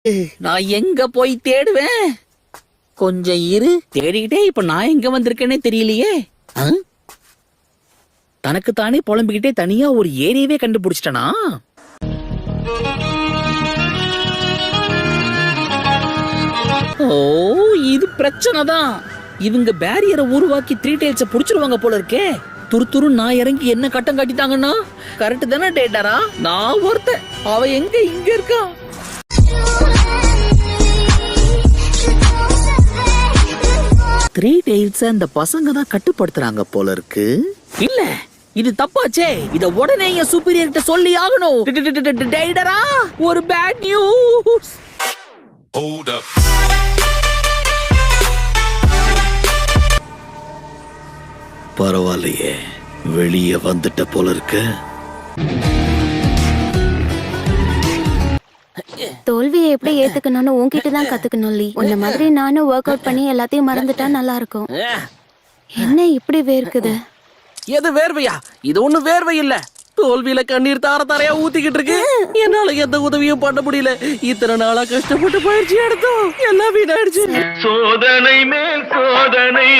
நான் எங்க போய் தேடுவேன்? கொஞ்சம் இரு, தேடிக்கிட்டே இப்ப நான் எங்க வந்திருக்கேனே தெரியலையே. தனக்கு தானே புலம்பிக்கிட்டே தனியா ஒரு ஏரியாவே கண்டுபிடிச்சிட்டனா? ஓ, இது பிரச்சனை தான். இவங்க பேரியரை உருவாக்கி 3 டைல்ஸ புடிச்சிருவாங்க போல இருக்கே. துரு நான் இறங்கி என்ன கட்டம் காட்டிட்டாங்கன்னா கரெக்ட் தானே டேட்டாரா? நான் ஒருத்தன், அவ எங்க இங்க இருக்கா? த்ரீ டெய்ல்ஸ் அந்த பசங்க தான் கட்டுப்படுத்துறாங்க போல இருக்கு. இல்ல, இது தப்பாச்சே. இத உடனே என் சூப்பீரியர் கிட்ட சொல்லி ஆகணும். டேட்டரா, ஒரு பேட் நியூஸ். பரவாயில்லையே, வெளியே வந்துட்ட போல இருக்கு. தோல்வியை எப்படி ஏத்துக்கணும்னு உன்கிட்ட தான் கத்துக்கணும் லீ. உன்ன மாதிரி நானும் ஒர்க் அவுட் பண்ணி எல்லாத்தையும் மறந்துட்டா நல்லா இருக்கும். என்ன இப்படி வேர்க்குது? எது வேர்வையா? இது ஒண்ணு வேர்வை இல்ல. தோல்வியில கண்ணீர் தாரையா ஊத்திக்கிட்டு இருக்கு. என்னால எந்த உதவியும் பண்ண முடியல. இத்தனை நாளா கஷ்டப்பட்டு பயிற்சி எடுத்தோம், எல்லாம் வீணாயிடுச்சு. சோதனை மேல் சோதனை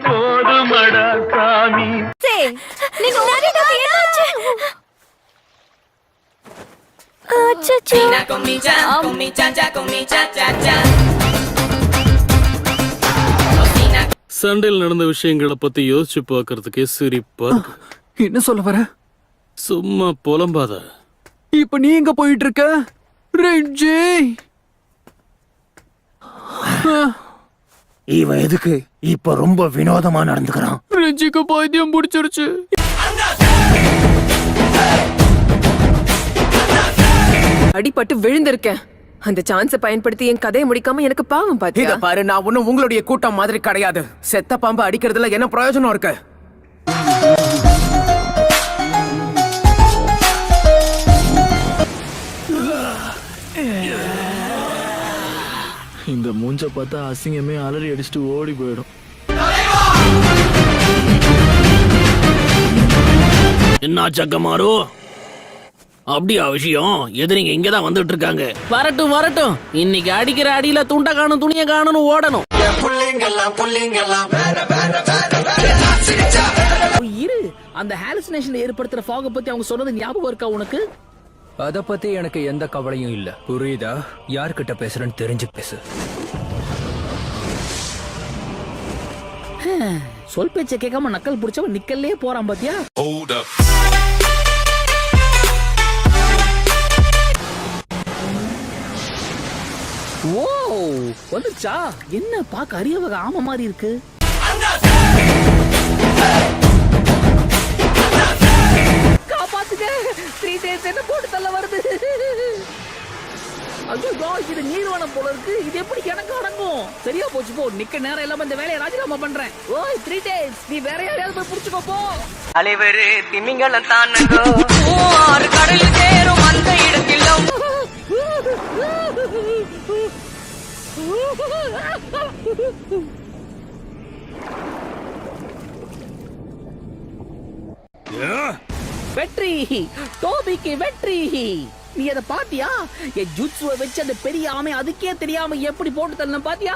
போதுமடா சாமி. சண்டையில் நடந்த விஷயங்களை பத்தி யோசிச்சு பாக்குறதுக்கே சிரிப்பா இருக்கு. என்ன சொல்ல வர? சும்மா புலம்பாத. இப்ப நீ எங்க போயிட்டு இருக்க ரெஞ்சி? இவன் எதுக்கு இப்ப ரொம்ப வினோதமா நடந்துக்கிறான்? ரெஞ்சிக்கு பைத்தியம் பிடிச்சிருச்சு. அடிபட்டு விழுந்திருக்கேன். அந்த சான்ஸை பயன்படுத்தி என் கதையை முடிக்காம எனக்கு பாவம் பாத்தியா? இத பாரு, நான் ஒண்ணும் உங்களுடைய கூட்டம் மாதிரி கிடையாது. செத்த பாம்பு அடிக்கிறதுல என்ன பிரயோஜனம் இருக்கு? இந்த மூஞ்ச பார்த்தா அசிங்கமே அலறி அடிச்சுட்டு ஓடி போயிடும். என்ன சக்கமாரோ, அப்படியா விஷயம்? எதிரிங்க இங்கதான் வந்துட்டு இருக்காங்க. வரட்டும் வரட்டும், இன்னைக்கு அடிக்கிற அடியில துண்ட காணும் துணிய காணும் ஓடணும். இரு, அந்த ஹாலுசினேஷன் ஏற்படுத்துற ஃபாக பத்தி அவங்க சொன்னது ஞாபகம் இருக்கா உனக்கு? அத பத்தி எனக்கு எந்த கவலையும் இல்ல, புரியுதா? யார்கிட்ட பேசுறேன்னு தெரிஞ்சு பேசு. சொல் பேச்ச கேட்காம நக்கல் புடிச்சவன் நிக்கல்லே போறான் பாத்தியா? ஓ, வந்துச்சா? என்ன பாக்க அரிய வகை ஆம மாதிரி இருக்கு. காப்பாத்துங்க, 3 days என்ன போட்டு தள்ள வருது. ஐயோ, இது நீர்வனம் போல இருக்கு. இது எப்படி எனக்கு அடங்கும்? சரியா போச்சு, போ. நிக்க நேரம் இல்லாம இந்த வேலையை ராஜினாமா பண்றேன். ஓய் 3 days, நீ வேற யாரையாவது போய் புடிச்சுக்கோ போ. அலைவரு திமிங்கலம் தானங்கோ, ஆறு கடலில் சேரும் அந்த இடத்தில் வெற்றி, டோபிக்கு வெற்றி. நீ அதை பாத்தியா? என் ஜுட்சுவை வச்சு அந்த பெரிய ஆமை அதுக்கே தெரியாம எப்படி போட்டு தள்ள பாத்தியா?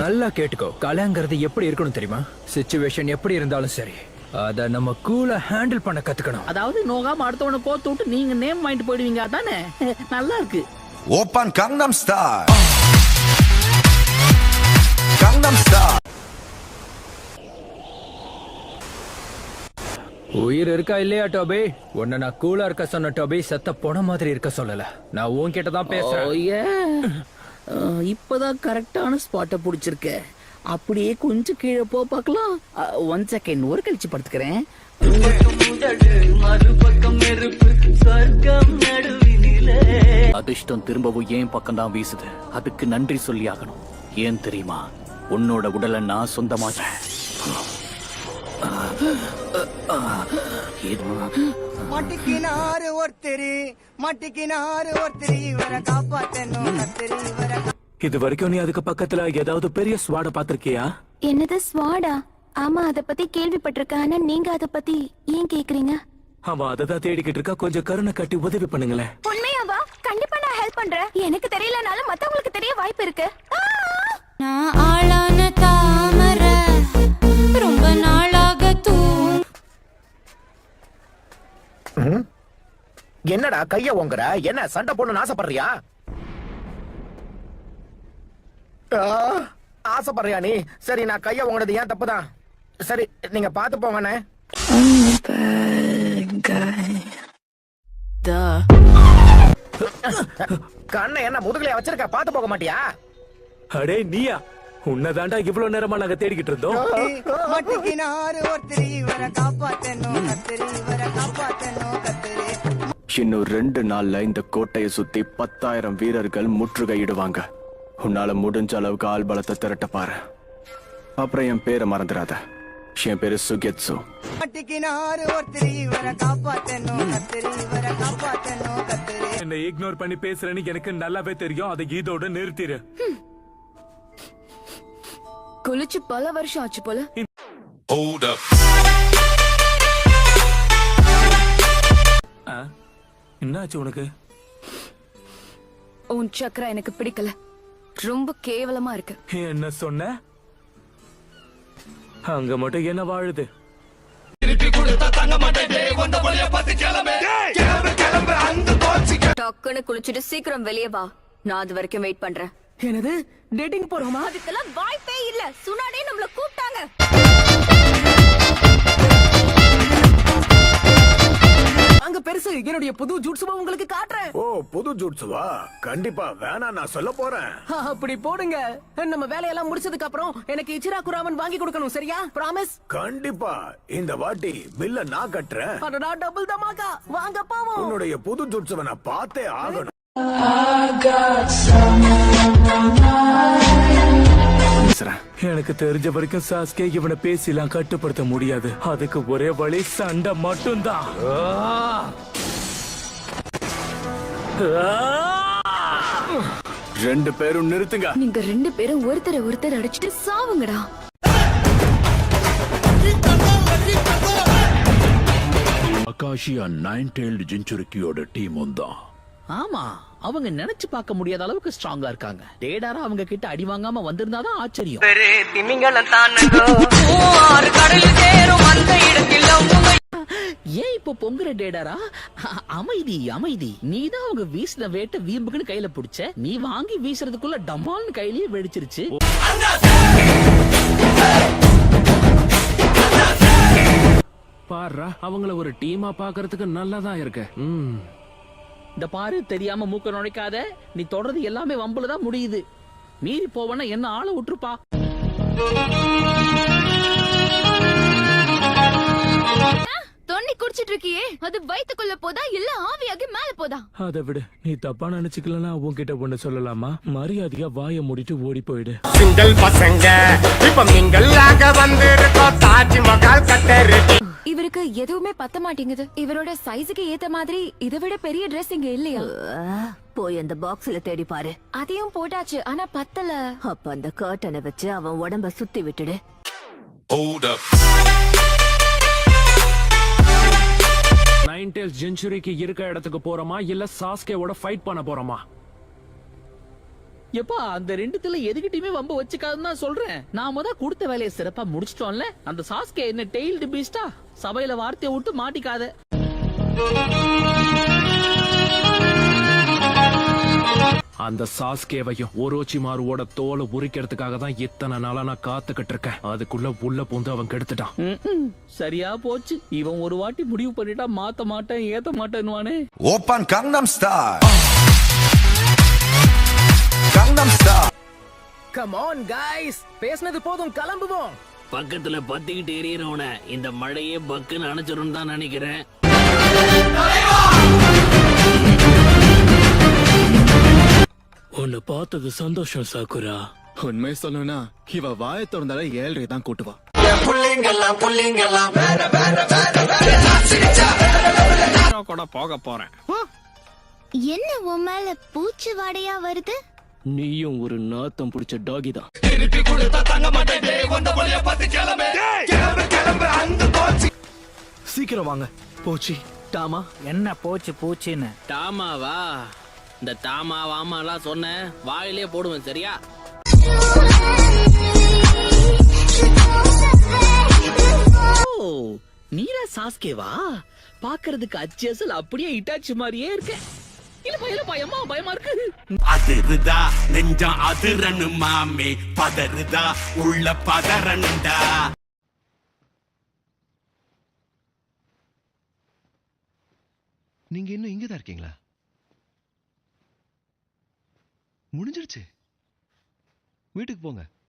நல்லா கேட்டுக்கோ, கலைங்கிறது எப்படி இருக்கணும் தெரியுமா? சிச்சுவேஷன் எப்படி இருந்தாலும் சரி, அத நம்ம கூலா ஹேண்டில் பண்ண கத்துக்கணும். அதாவது நோகாம அடுத்தவனை கோத்து விட்டு நீங்க நேம் வாங்கிட்டு போயிடுவீங்க, அதானே? நல்லா இருக்கு. Open கங்னம் star, கங்னம் star. உயிர் இருக்கா இல்லையா டோபி? உன்ன நான் கூலா இருக்க சொன்ன டோபி, செத்த போன மாதிரி இருக்க சொல்லல. நான் உன்கிட்ட தான் பேசுறேன். இப்பதான் கரெக்டான ஸ்பாட்டை புடிச்சிருக்க. அப்படியே கொஞ்சம் கீழே போ பார்க்கலாம். 1 செகண்ட், ஒரு கழிச்சு படுத்துக்கிறேன். அதிர்ஷ்டம் திரும்பவும் ஏன் பக்கம் தான் வீசுது. அதுக்கு நன்றி சொல்லி ஆகணும். ஏன் தெரியுமா? உன்னோட உடலை நான் சொந்தமாச்சேன். மட்டிக்கினாரு ஒருத்தரி, மட்டிக்கினாரு ஒருத்தரி, இவரை காப்பாத்தணும் கத்திரி, இவரை. இது வரைக்கும் நீ அதுக்கு பக்கத்துல ஏதாவது பெரிய ஸ்வாட பாத்திருக்கியா? என்னது ஸ்வாடா? ஆமா, அத பத்தி கேள்விப்பட்டிருக்கேன். ஆனா நீங்க அத பத்தி ஏன் கேக்குறீங்க? அவன் அதை தான் தேடிக்கிட்டு இருக்கா. கொஞ்சம் கருணை காட்டி உதவி பண்ணுங்களேன். உண்மையாவா? கண்டிப்பா நான் ஹெல்ப் பண்றேன். எனக்கு தெரியலனாலும் மத்தவங்களுக்கு தெரிய வாய்ப்பு இருக்கு. நான் ஆளான தாமர ரொம்ப நாளாக என்னடா கைய ஓங்குற? என்ன சண்டை போடணும்னு ஆசைப்படுறியா? ஆசைப்படுறியா நீ? சரி, நான் கைய ஓங்குறது ஏன் தப்புதான். சரி, நீங்க பாத்து போங்கண்ணே. கண்ணை என்ன முதுகுலையா வச்சிருக்க? பாத்து போக மாட்டியா? அடே நீயா? உன்னதாண்டா இவ்வளவு நேரமா நாங்க தேடிக்கிட்டு இருந்தோம். இன்னும் 2 நாள்ல இந்த கோட்டையை சுத்தி 10,000 வீரர்கள் முற்றுகையிடுவாங்க. உன்னால முடிஞ்ச அளவுக்கு ஆள் பலத்தை திரட்ட பாரு. அப்புறம் என் பேரை மறந்துடாத. என் பேரு சுகெட்சு. என்ன இக்னோர் பண்ணி பேசுறேன்னு எனக்கு நல்லாவே தெரியும். அதை இதோட நிறுத்திரு. குளிச்சு பல வருஷம் ஆச்சு போல. Hold up. என்னாச்சு உனக்கு? உன் சக்கரா எனக்கு பிடிக்கல. ரொம்ப கேவலமா இருக்கு. என்ன சொன்ன? அங்க மட்டும் என்ன வாழுது? டக்குன்னு குளிச்சுட்டு சீக்கிரம் வெளியே வா. நான் அது வரைக்கும் வெயிட் பண்றேன். என்னது? டேட்டிங் போறோமா? அதுக்கெல்லாம் வாய்ப்பே இல்ல. சுனாடே நம்மள கூப்பிட்டாங்க. அங்க பெருசு, என்னுடைய புது ஜூட்சுவா உங்களுக்கு காட்டுறேன். ஓ, புது ஜூட்சுவா? கண்டிப்பா வேணா, நான் சொல்ல போறேன். அப்படி போடுங்க. நம்ம வேலையெல்லாம் முடிச்சதுக்கு அப்புறம் எனக்கு இச்சிராகு ராமன் வாங்கி கொடுக்கணும், சரியா? பிராமிஸ். கண்டிப்பா இந்த வாட்டி பில்ல நான் கட்டுறேன். அடடா, டபுள் தமாக்கா. வாங்க போவோம். உன்னுடைய புது ஜூட்சுவை நான் பார்த்தே ஆகணும். எனக்கு தெரிஞ்ச வரைக்கும் சாஸ்கே இவனை பேசிலாம் கட்டுப்படுத்த முடியாது. அதுக்கு ஒரே வழி சண்டை மட்டும்தான். 2 பேரும் நிறுத்துங்க. நீங்க 2 பேரும் ஒருத்தர் அடிச்சுட்டு சாவுங்கடா. அகாஷியா 9-tailed ஜின்சுரிக்கியோட டீம் தான். ஆமா, அவங்க நினைச்சு பார்க்க முடியாத அளவுக்கு ஸ்ட்ராங்கா இருக்காங்க. டேடாரா அவங்க கிட்ட அடி வாங்காம வந்திருந்தாதான் ஆச்சரியம். திமிங்கலம் தானங்கோ ஆறு கடலில் சேரும் அந்த இடத்தில் ஏன் இப்போ பொங்குற டேடாரா? அமைதி அமைதி. நீதான் அவங்க வீசின வேட்டை வீம்புக்குன்னு கையில பிடிச்ச. நீ வாங்கி வீசுறதுக்குள்ள டமால்னு கையிலேயே வெடிச்சிருச்சு. பாரு, அவங்கள ஒரு டீமா பாக்குறதுக்கு நல்லாதான் இருக்கு. இந்த பாரு, தெரியாம மூக்க நுழைக்காத. நீ தொடர்றது எல்லாமே வம்புலதான் முடியுது. மீறி போவனா என்ன ஆளை விட்டுருப்பா. தண்ணி குடிச்சிட்டு இருக்கியே, அது வயித்துக்குள்ள போதா இல்ல ஆவியாகி மேல போதா? அதை விடு. நீ தப்பா நினைச்சுக்கலன்னா உன்கிட்ட ஒண்ணு சொல்லலாமா? மரியாதையா வாயை மூடிட்டு ஓடி போயிடு. சிங்கிள் பசங்க இப்ப மிங்கல்லாக வந்திருக்கோம். தாஜ்மஹால் கட்டறது. இவருக்கு எதுவுமே பத்த மாட்டேங்குது. இவரோட சைஸுக்கு ஏத்த மாதிரி இதை விட பெரிய Dress இங்க இல்லையா? போய் அந்த பாக்ஸ்ல தேடி பாரு. அதையும் போட்டாச்சு, ஆனா பத்தல. அப்ப அந்த கர்ட்டனை வச்சு அவன் உடம்ப சுத்தி விட்டுடு. Hold up. 9-tailed ஜின்சுரிக்கு இருக்க இடத்துக்கு போறோமா இல்ல சாஸ்கேவோட ஃபைட் பண்ண போறோமா? எப்பா, அந்த 2த்துல எதுக்கிட்டயுமே வம்ப வச்சுக்காதுன்னு தான் சொல்றேன். நாம தான் கொடுத்த வேலையை சிறப்பா முடிச்சிட்டோம்ல. அந்த சாஸ்கே என்ன டெய்ல்டு பீஸ்டா? சபையில வார்த்தையை விட்டு மாட்டிக்காத. அந்த சாஸ்கேவையும் ஓரோச்சிமாருவோட தோலை உரிக்கிறதுக்காக தான் இத்தனை நாளா நான் காத்துக்கிட்டு இருக்கேன். அதுக்குள்ள உள்ள பூந்து அவன் கெடுத்துட்டான். சரியா போச்சு. இவன் ஒரு வாட்டி முடிவு பண்ணிட்டா மாத்த மாட்டேன் ஏத்த மாட்டேன்னுவானே. Open Gangnam Style. Gangnam Style. Come on guys, பேசுனது போதும், கிளம்புவோம். பக்கத்துல பத்திக்கிட்டு எரியறவன இந்த மழையே பக்குன்னு அணைச்சிரும் தான் நினைக்கிறேன். உன்னை பார்த்தது சந்தோஷம் சாக்குரா. உண்மை சொல்லணும்னா இவ வாயை திறந்தாலே 7 தான் கூட்டுவா. கூட போக போறேன். என்ன உன் மேல பூச்சி வாடையா வருது? நீயும் ஒரு நாத்தம் பிடிச்ச டாகி தான். சீக்கிரம் வாங்க போச்சு டாமா. என்ன போச்சு பூச்சின்னு? டாமாவா? இந்த தாமா வாமாலாம் சொன்ன வாயிலே போடுவேன் சரியா? ஓ, நீரா சாஸ்கேவா? பாக்குறதுக்கு அச்சேசல் அப்படியே இட்டாச்சு மாதிரியே இருக்க. இல்லப்பா அம்மா பயமா இருக்கு. அதிருதா நெஞ்சம் அதிரனு மாமே, பதறுதா உள்ள பதறனுண்டா. நீங்க இன்னும் இங்கதான் இருக்கீங்களா? முடிஞ்சிருச்சு, வீட்டுக்கு போங்க.